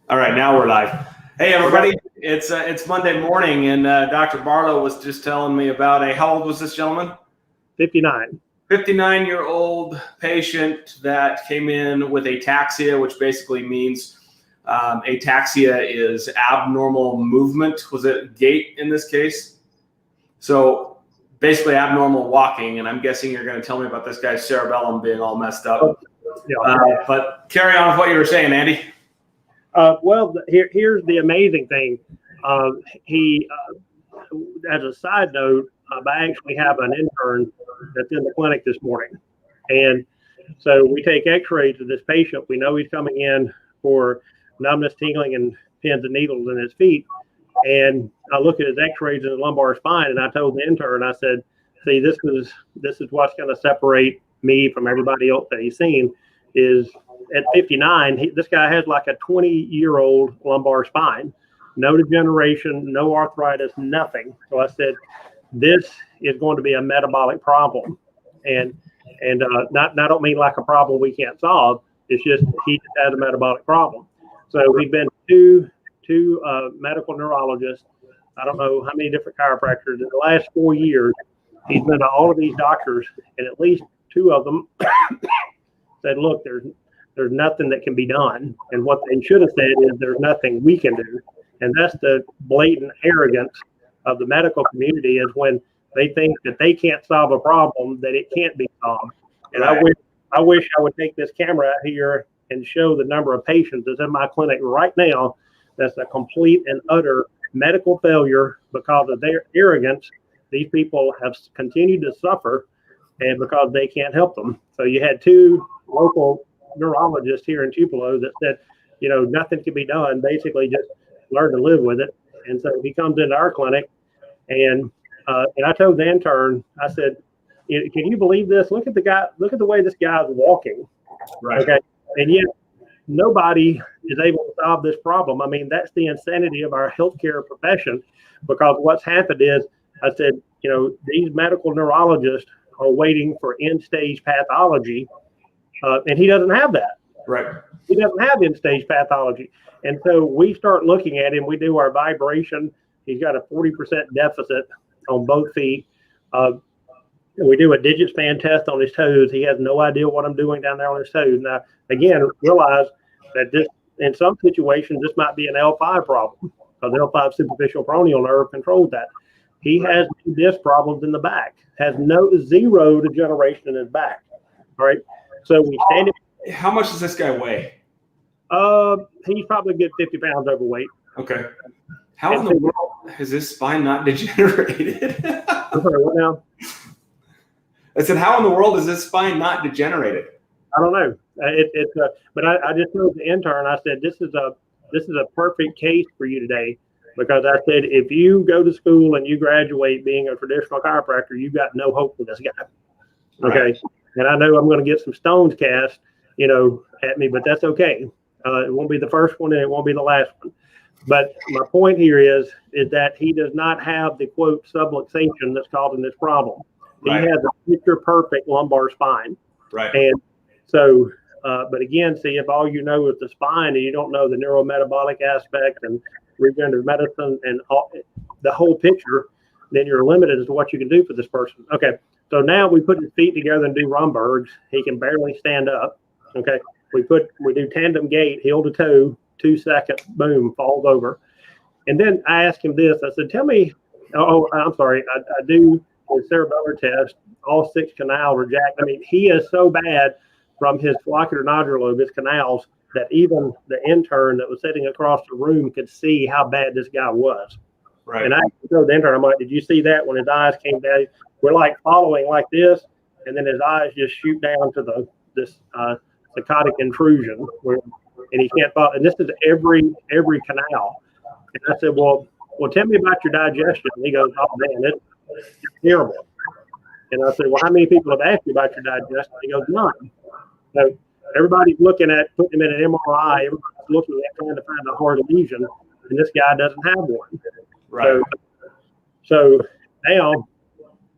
All right, now we're live. Hey, everybody. It's Monday morning, and Dr. Barlow was just telling me about how old was this gentleman? 59. 59-year-old patient that came in with ataxia, which basically means ataxia is abnormal movement. Was it gait in this case? So basically abnormal walking, and I'm guessing you're going to tell me about this guy's cerebellum being all messed up. But carry on with what you were saying, Andy. Well, here's the amazing thing. As a side note, I actually have an intern that's in the clinic this morning. And so we take x-rays of this patient. We know he's coming in for numbness, tingling, and pins and needles in his feet. And I look at his x-rays in the lumbar spine, and I told the intern, I said, see, this is what's going to separate me from everybody else that he's seen is at 59, this guy has like a 20-year-old lumbar spine, no degeneration, no arthritis, nothing. So I said, this is going to be a metabolic problem. And I don't mean like a problem we can't solve. It's just he just has a metabolic problem. So we've been to two medical neurologists. I don't know how many different chiropractors. In the last 4 years, he's been to all of these doctors, and at least two of them said, look, there's nothing that can be done. And what they should have said is there's nothing we can do. And that's the blatant arrogance of the medical community, is when they think that they can't solve a problem, that it can't be solved. And I wish I would take this camera out here and show the number of patients that's in my clinic right now. That's a complete and utter medical failure because of their arrogance. These people have continued to suffer, and because they can't help them. So you had two local neurologists here in Tupelo that said, nothing can be done. Basically, just learn to live with it. And so he comes into our clinic, and I told the intern, I said, can you believe this? Look at the guy. Look at the way this guy's walking. Right. Okay. And yet nobody is able to solve this problem. I mean, that's the insanity of our healthcare profession, because what's happened is, I said, these medical neurologists are waiting for end-stage pathology, and he doesn't have that. Right. He doesn't have end-stage pathology. And so we start looking at him. We do our vibration. He's got a 40% deficit on both feet. We do a digit span test on his toes. He has no idea what I'm doing down there on his toes. Now, again, realize that this, in some situations, this might be an L5 problem, because L5 superficial peroneal nerve controls that. He has disc problems in the back, has zero degeneration in his back. All right. So we stand it. How much does this guy weigh? He's probably a good 50 pounds overweight. Okay. How in the world has his spine not degenerated? What now? I said, how in the world is this spine not degenerated? I don't know. But I just told the intern, I said, this is a perfect case for you today, because I said, if you go to school and you graduate being a traditional chiropractor, you've got no hope for this guy. Okay. Right. And I know I'm going to get some stones cast, at me, but that's okay. It won't be the first one, and it won't be the last one. But my point here is that he does not have the, quote, subluxation that's causing this problem. Right. He has a picture perfect lumbar spine. Right. And so, but again, see, if all you know is the spine and you don't know the neurometabolic aspect and regenerative medicine and the whole picture, then you're limited as to what you can do for this person. Okay. So now we put his feet together and do Rombergs. He can barely stand up. Okay. We do tandem gait, heel to toe, 2 seconds, boom, falls over. And then I asked him this. I said, tell me, I'm sorry, I do the cerebellar test, all 6 canals are jacked. I mean, he is so bad from his floccular nodular lobe, his canals, that even the intern that was sitting across the room could see how bad this guy was. Right. And I told the intern, I'm like, did you see that when his eyes came down? We're like following like this, and then his eyes just shoot down to this psychotic intrusion, and he can't follow. And this is every canal. And I said, well, tell me about your digestion. And he goes, oh man, it's terrible. And I said, well, how many people have asked you about your digestion? He goes, none. So everybody's looking at putting him in an MRI. Everybody's looking at trying to find a hard lesion, and this guy doesn't have one. Right. So now,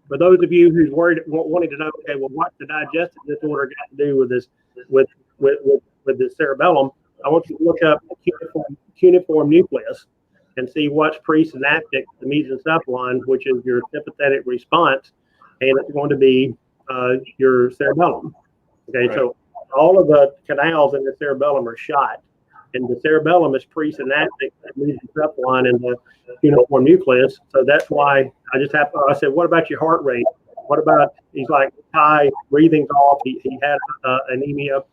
for those of you who's worried, wanting to know, okay, well, what's the digestive disorder got to do with this, with the cerebellum? I want you to look up the cuneiform nucleus and see what's presynaptic to mesencephalon, which is your sympathetic response, and it's going to be your cerebellum. Okay, right. So all of the canals in the cerebellum are shot, and the cerebellum is presynaptic to mesencephalon and the cuneiform nucleus. So that's why I said, what about your heart rate? What about, he's like high, breathing's off, he had anemia,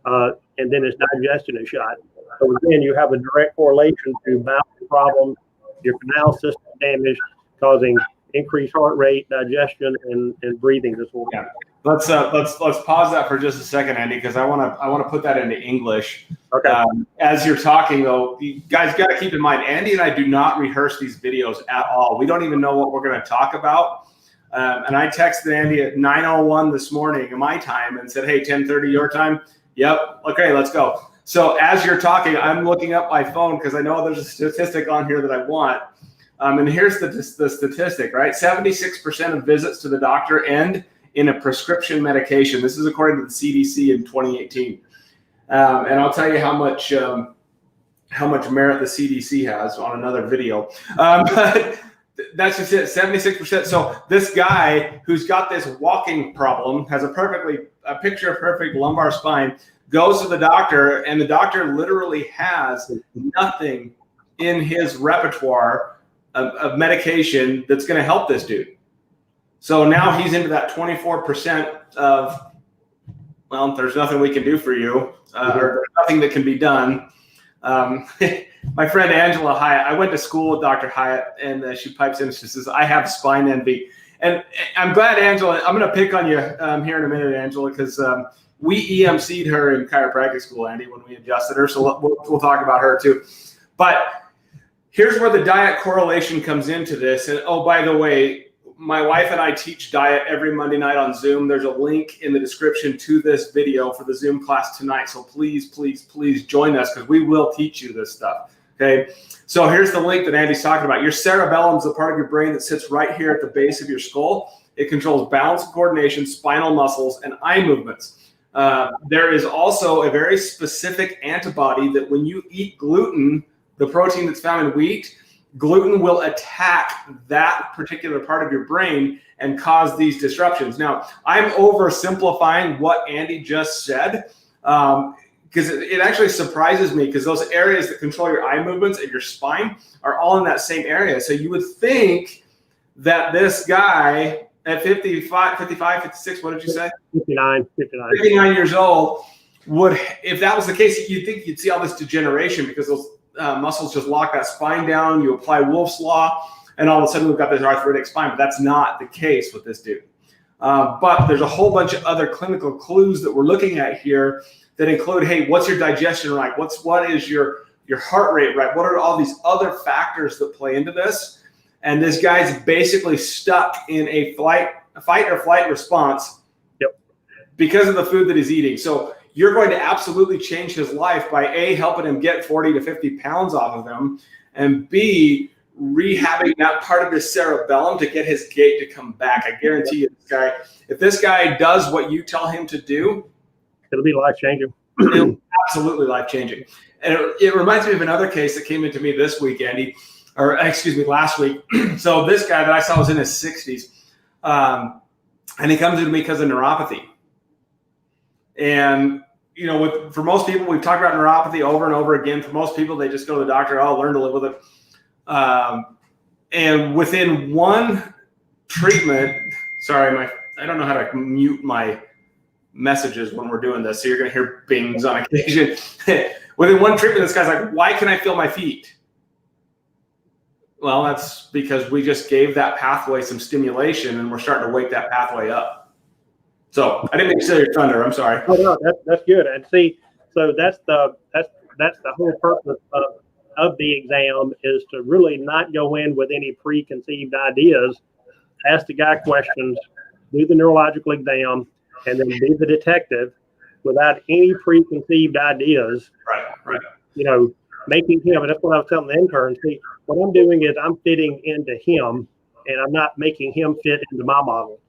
and then his digestion is shot. So again, you have a direct correlation to bowel problems, your canal system damage, causing increased heart rate, digestion, and breathing disorder. Yeah. Let's pause that for just a second, Andy, because I want to put that into English. Okay. As you're talking, though, you guys got to keep in mind, Andy and I do not rehearse these videos at all. We don't even know what we're going to talk about. And I texted Andy at 9:01 this morning in my time and said, "Hey, 10:30 your time." Yep. Okay, let's go. So as you're talking, I'm looking up my phone because I know there's a statistic on here that I want. And here's the statistic, right? 76% of visits to the doctor end in a prescription medication. This is according to the CDC in 2018. And I'll tell you how much merit the CDC has on another video. But that's just it, 76%. So this guy who's got this walking problem has a picture perfect lumbar spine, goes to the doctor, and the doctor literally has nothing in his repertoire of medication that's going to help this dude. So now he's into that 24% of, well, there's nothing we can do for you, or there's nothing that can be done. My friend Angela Hyatt, I went to school with Dr. Hyatt, and she pipes in and she says, "I have spine envy." And I'm glad, Angela, I'm going to pick on you here in a minute, Angela, because we EMC'd her in chiropractic school, Andy, when we adjusted her. So we'll talk about her too. But here's where the diet correlation comes into this. And oh, by the way, my wife and I teach diet every Monday night on Zoom. There's a link in the description to this video for the Zoom class tonight. So please, please, please join us because we will teach you this stuff. Okay. So here's the link that Andy's talking about. Your cerebellum is the part of your brain that sits right here at the base of your skull. It controls balance and coordination, spinal muscles, and eye movements. There is also a very specific antibody that when you eat gluten, the protein that's found in wheat, gluten will attack that particular part of your brain and cause these disruptions. Now, I'm oversimplifying what Andy just said because it actually surprises me because those areas that control your eye movements and your spine are all in that same area. So you would think that this guy at 55, 56, what did you say? 59 years old would, if that was the case, you'd think you'd see all this degeneration because those muscles just lock that spine down. You apply Wolff's Law, and all of a sudden we've got this arthritic spine. But that's not the case with this dude. But there's a whole bunch of other clinical clues that we're looking at here that include, hey, what's your digestion like? What is your heart rate, right? What are all these other factors that play into this? And this guy's basically stuck in a fight or flight response because of the food that he's eating. So you're going to absolutely change his life by A, helping him get 40 to 50 pounds off of him, and B, rehabbing that part of his cerebellum to get his gait to come back. I guarantee you, if this guy does what you tell him to do, it'll be life-changing. Absolutely life-changing. And it reminds me of another case that came into me this week, Andy, or excuse me, last week. So this guy that I saw was in his 60s, and he comes to me because of neuropathy. And, you know, for most people, we've talked about neuropathy over and over again. For most people, they just go to the doctor, oh, learn to live with it. And within one treatment, sorry, I don't know how to mute my messages when we're doing this, so you're going to hear bings on occasion. Within one treatment, this guy's like, why can I feel my feet? Well, that's because we just gave that pathway some stimulation, and we're starting to wake that pathway up. So I didn't mean to steal your thunder. I'm sorry. Oh, no, that's good. And see, so that's the whole purpose of the exam is to really not go in with any preconceived ideas. Ask the guy questions, do the neurological exam, and then be the detective without any preconceived ideas. Right. You know, making him, and that's what I was telling the intern. See, what I'm doing is I'm fitting into him, and I'm not making him fit into my model.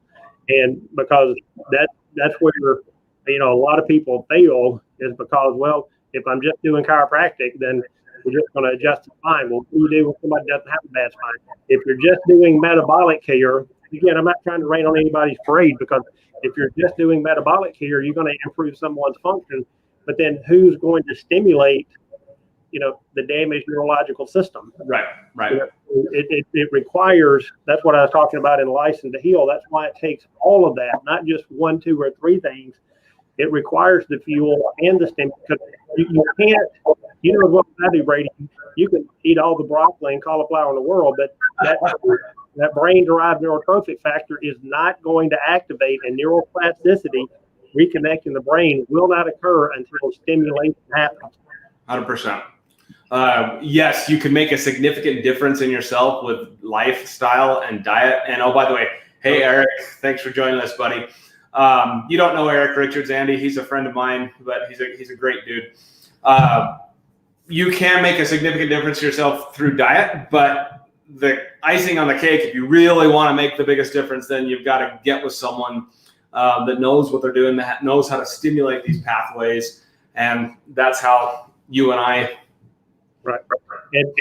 And because that's where, you know, a lot of people fail is because, well, If I'm just doing chiropractic, then we're just going to adjust the spine. Well, what do you do when somebody doesn't have a bad spine? If you're just doing metabolic care, again, I'm not trying to rain on anybody's parade, because if you're just doing metabolic care, you're going to improve someone's function. But then who's going to stimulate, the damaged neurological system? Right. It requires, that's what I was talking about in License to Heal. That's why it takes all of that, not just 1, 2, or 3 things. It requires the fuel and the stimulus. Because you can't, what I do, Brady, you can eat all the broccoli and cauliflower in the world, but that brain-derived neurotrophic factor is not going to activate, and neuroplasticity, reconnecting the brain, will not occur until stimulation happens. 100%. Yes, you can make a significant difference in yourself with lifestyle and diet. And oh, by the way, hey, Eric, thanks for joining us, buddy. You don't know Eric Richards, Andy. He's a friend of mine, but he's a great dude. You can make a significant difference to yourself through diet, but the icing on the cake, if you really want to make the biggest difference, then you've got to get with someone that knows what they're doing, that knows how to stimulate these pathways. And that's how you and I. Right. And,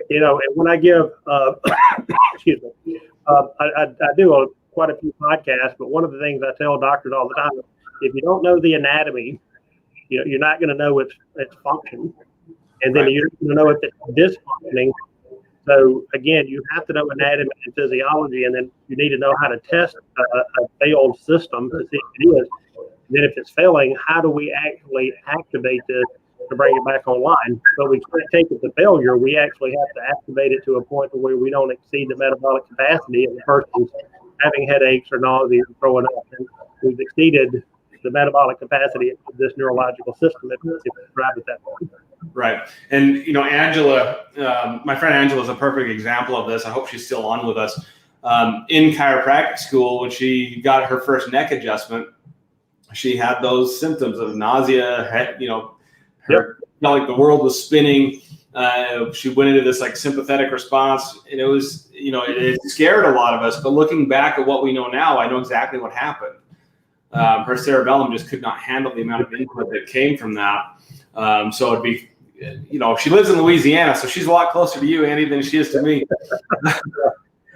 and when I give, excuse me, I do quite a few podcasts, but one of the things I tell doctors all the time, if you don't know the anatomy, you're not going to know its function. And then you're going to know if it's dysfunctioning. So again, you have to know anatomy and physiology, and then you need to know how to test a failed system to see if it is. And then if it's failing, how do we actually activate this to bring it back online? But we can't take it to failure. We actually have to activate it to a point where we don't exceed the metabolic capacity, and the person's having headaches or nausea and throwing up. And we've exceeded the metabolic capacity of this neurological system if we drive at that point. Right. And, Angela, my friend Angela is a perfect example of this. I hope she's still on with us. In chiropractic school, when she got her first neck adjustment, she had those symptoms of nausea, felt like the world was spinning. She went into this sympathetic response, and it was, it scared a lot of us. But looking back at what we know now, I know exactly what happened. Her cerebellum just could not handle the amount of input that came from that. So it'd be, she lives in Louisiana, so she's a lot closer to you, Andy, than she is to me.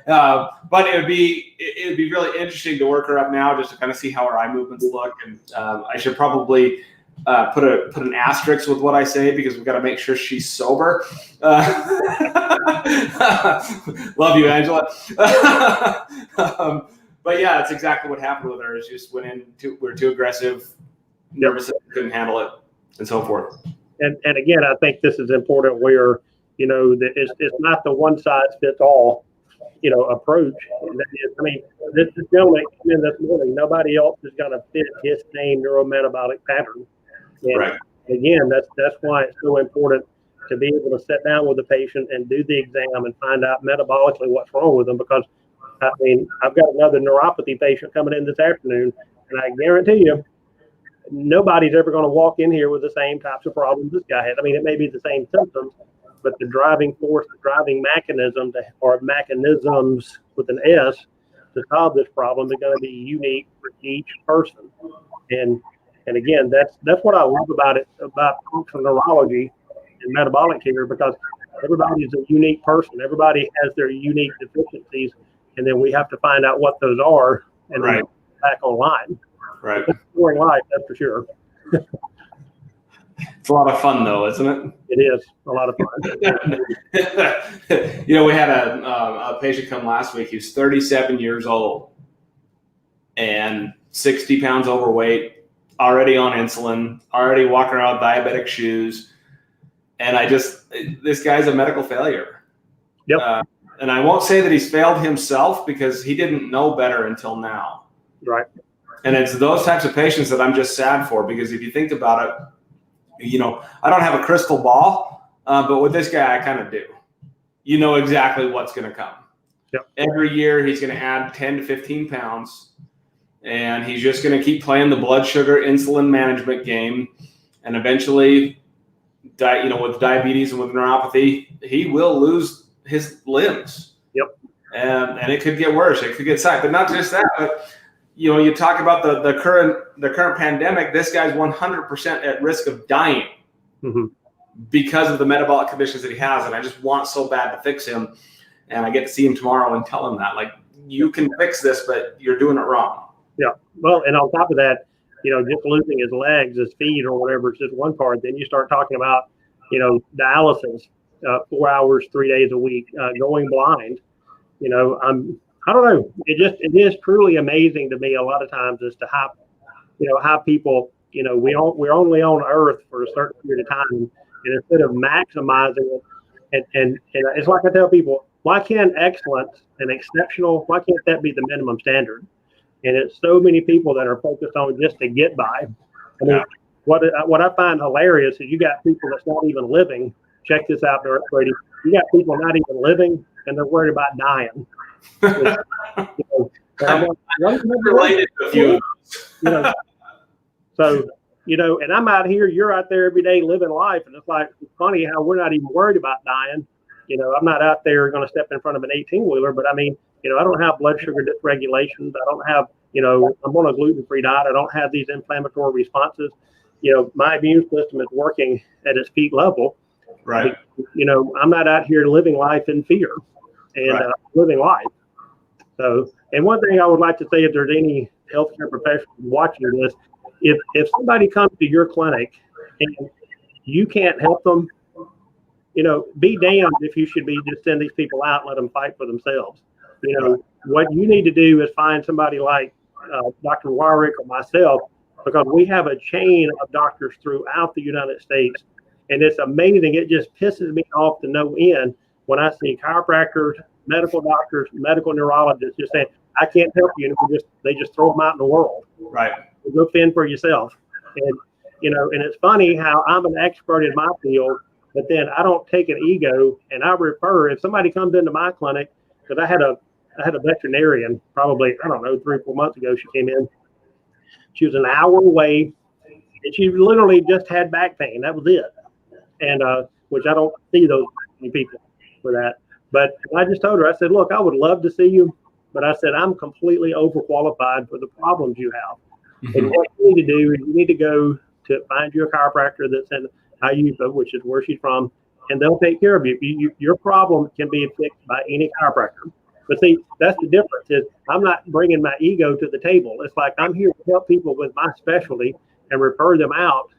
But it'd be really interesting to work her up now, just to kind of see how her eye movements look. And I should probably put an asterisk with what I say, because we've got to make sure she's sober. Love you, Angela. But yeah, that's exactly what happened with her. She just went in we're too aggressive, nervous, couldn't handle it, and so forth. And again, I think this is important, where it's not the one size fits all approach. This gentleman came in this morning. Nobody else is going to fit his same neurometabolic pattern. And right. Again, that's why it's so important to be able to sit down with the patient and do the exam and find out metabolically what's wrong with them. Because I've got another neuropathy patient coming in this afternoon, and I guarantee you, nobody's ever going to walk in here with the same types of problems this guy had. It may be the same symptoms, but the driving force, the driving mechanism, or mechanisms with an S, to solve this problem are going to be unique for each person. And again, that's what I love about functional neurology and metabolic care, because everybody is a unique person. Everybody has their unique deficiencies, and then we have to find out what those are and then back online. Right. It's a boring life, that's for sure. It's a lot of fun, though, isn't it? It is a lot of fun. We had a patient come last week. He was 37 years old and 60 pounds overweight, already on insulin, already walking around with diabetic shoes. And this guy's a medical failure. Yep. And I won't say that he's failed himself, because he didn't know better until now. Right. And it's those types of patients that I'm just sad for, because if you think about it, I don't have a crystal ball, but with this guy, I kind of do. You know exactly what's going to come. Yep. Every year, he's going to add 10 to 15 pounds, and he's just going to keep playing the blood sugar insulin management game. And eventually, with diabetes and with neuropathy, he will lose his limbs. Yep. And it could get worse. It could get sick. But not just that, but you talk about the current pandemic. This guy's 100% at risk of dying Mm-hmm. because of the metabolic conditions that he has. And I just want so bad to fix him. And I get to see him tomorrow and tell him that, like, you can fix this, but you're doing it wrong. Yeah. Well, and on top of that, just losing his legs, his feet, or whatever, it's just one part. Then you start talking about, dialysis, 4 hours, 3 days a week, going blind. I don't know. It is truly amazing to me a lot of times as to how, how people, we're only on Earth for a certain period of time, and instead of maximizing it, and it's like I tell people, why can't excellence and exceptional, why can't that be the minimum standard? And it's so many people that are focused on just to get by. I mean, what I find hilarious is you got people that's not even living. Check this out, Brady. You got people not even living, and they're worried about dying. I'm related to a few of those. So, and I'm out here, you're out there every day living life. And it's like, it's funny how we're not even worried about dying. I'm not out there going to step in front of an 18-wheeler, but I mean, I don't have blood sugar dysregulations. I don't have, I'm on a gluten-free diet. I don't have these inflammatory responses. My immune system is working at its peak level. Right. I'm not out here living life in fear and living life. So, and one thing I would like to say, if there's any healthcare professional watching this, if somebody comes to your clinic and you can't help them, be damned if you should be just send these people out and let them fight for themselves. What you need to do is find somebody like Dr. Warwick or myself, because we have a chain of doctors throughout the United States. And it's amazing. It just pisses me off to no end when I see chiropractors, medical doctors, medical neurologists just saying, I can't help you. And they just throw them out in the world. Right. Go fend for yourself. And, and it's funny how I'm an expert in my field, but then I don't take an ego and I refer, if somebody comes into my clinic, because I had a veterinarian probably, 3 or 4 months ago, she came in. She was an hour away and she literally just had back pain. That was it. And which I don't see those many people for that. But I just told her, I said, look, I would love to see you, but I said, I'm completely overqualified for the problems you have. Mm-hmm. And what you need to do is you need to go to find you a chiropractor that's in Iupa, which is where she's from, and they'll take care of you. Your problem can be fixed by any chiropractor. But see, that's the difference is I'm not bringing my ego to the table. It's like I'm here to help people with my specialty and refer them out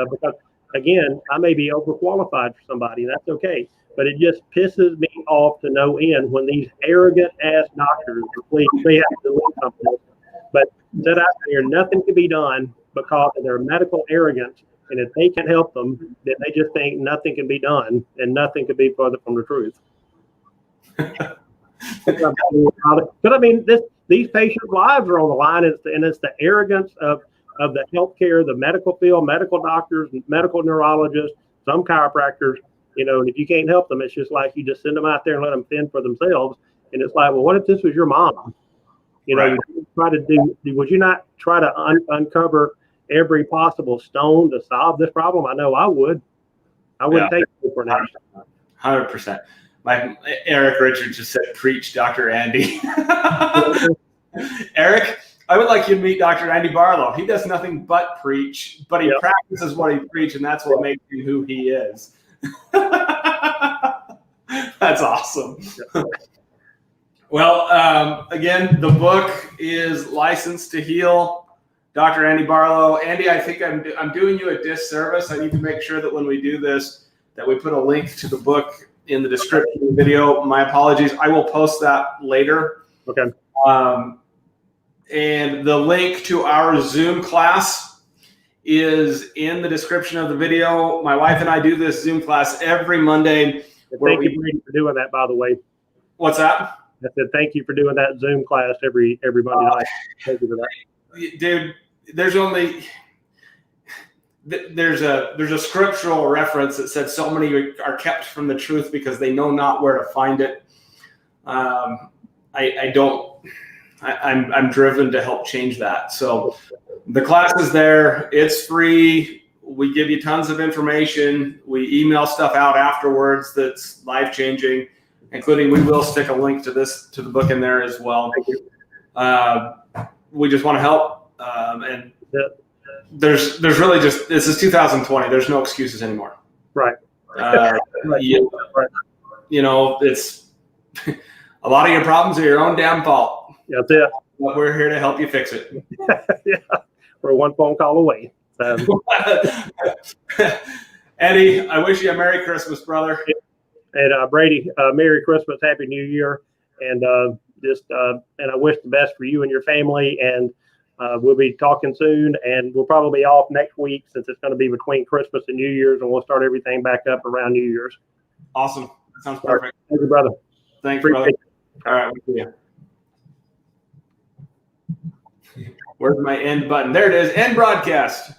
because, again, I may be overqualified for somebody, and that's okay. But it just pisses me off to no end when these arrogant-ass doctors, they have to leave companies, but sit out there, nothing can be done because of their medical arrogance. And if they can help them, then they just think nothing can be done and nothing could be further from the truth. But I mean, these patients' lives are on the line, and it's the arrogance of the healthcare, the medical field, medical doctors, medical neurologists, some chiropractors. And if you can't help them, it's just like you just send them out there and let them fend for themselves. And it's like, well, what if this was your mom? Right. Would you not try to uncover every possible stone to solve this problem? I know I would. I wouldn't take it for an action. 100%. Like Eric Richards just said, preach, Dr. Andy. Eric, I would like you to meet Dr. Andy Barlow. He does nothing but preach, but he practices what he preaches, and that's what makes him who he is. That's awesome. Well, again, the book is Licensed to Heal, Dr. Andy Barlow. Andy, I think I'm doing you a disservice. I need to make sure that when we do this, that we put a link to the book in the description of the video. My apologies. I will post that later. Okay. And the link to our Zoom class is in the description of the video. My wife and I do this Zoom class every Monday. Thank you for doing that, by the way. What's that? I said thank you for doing that Zoom class every Monday night. Thank you for that. Dude, there's a scriptural reference that said so many are kept from the truth because they know not where to find it. I'm driven to help change that. So the class is there. It's free. We give you tons of information. We email stuff out afterwards that's life-changing, including we will stick a link to the book in there as well. Thank you. We just want to help. And there's really just, this is 2020. There's no excuses anymore. Right. You know, it's a lot of your problems are your own damn fault. That's it. But we're here to help you fix it. Yeah. We're one phone call away. Eddie, I wish you a Merry Christmas, brother. And Brady, Merry Christmas, Happy New Year, and and I wish the best for you and your family. And we'll be talking soon, and we'll probably be off next week since it's going to be between Christmas and New Year's, and we'll start everything back up around New Year's. Awesome. That sounds perfect. Thank you, brother. Thanks, brother. All right, we'll see you. Where's my end button? There it is. End broadcast.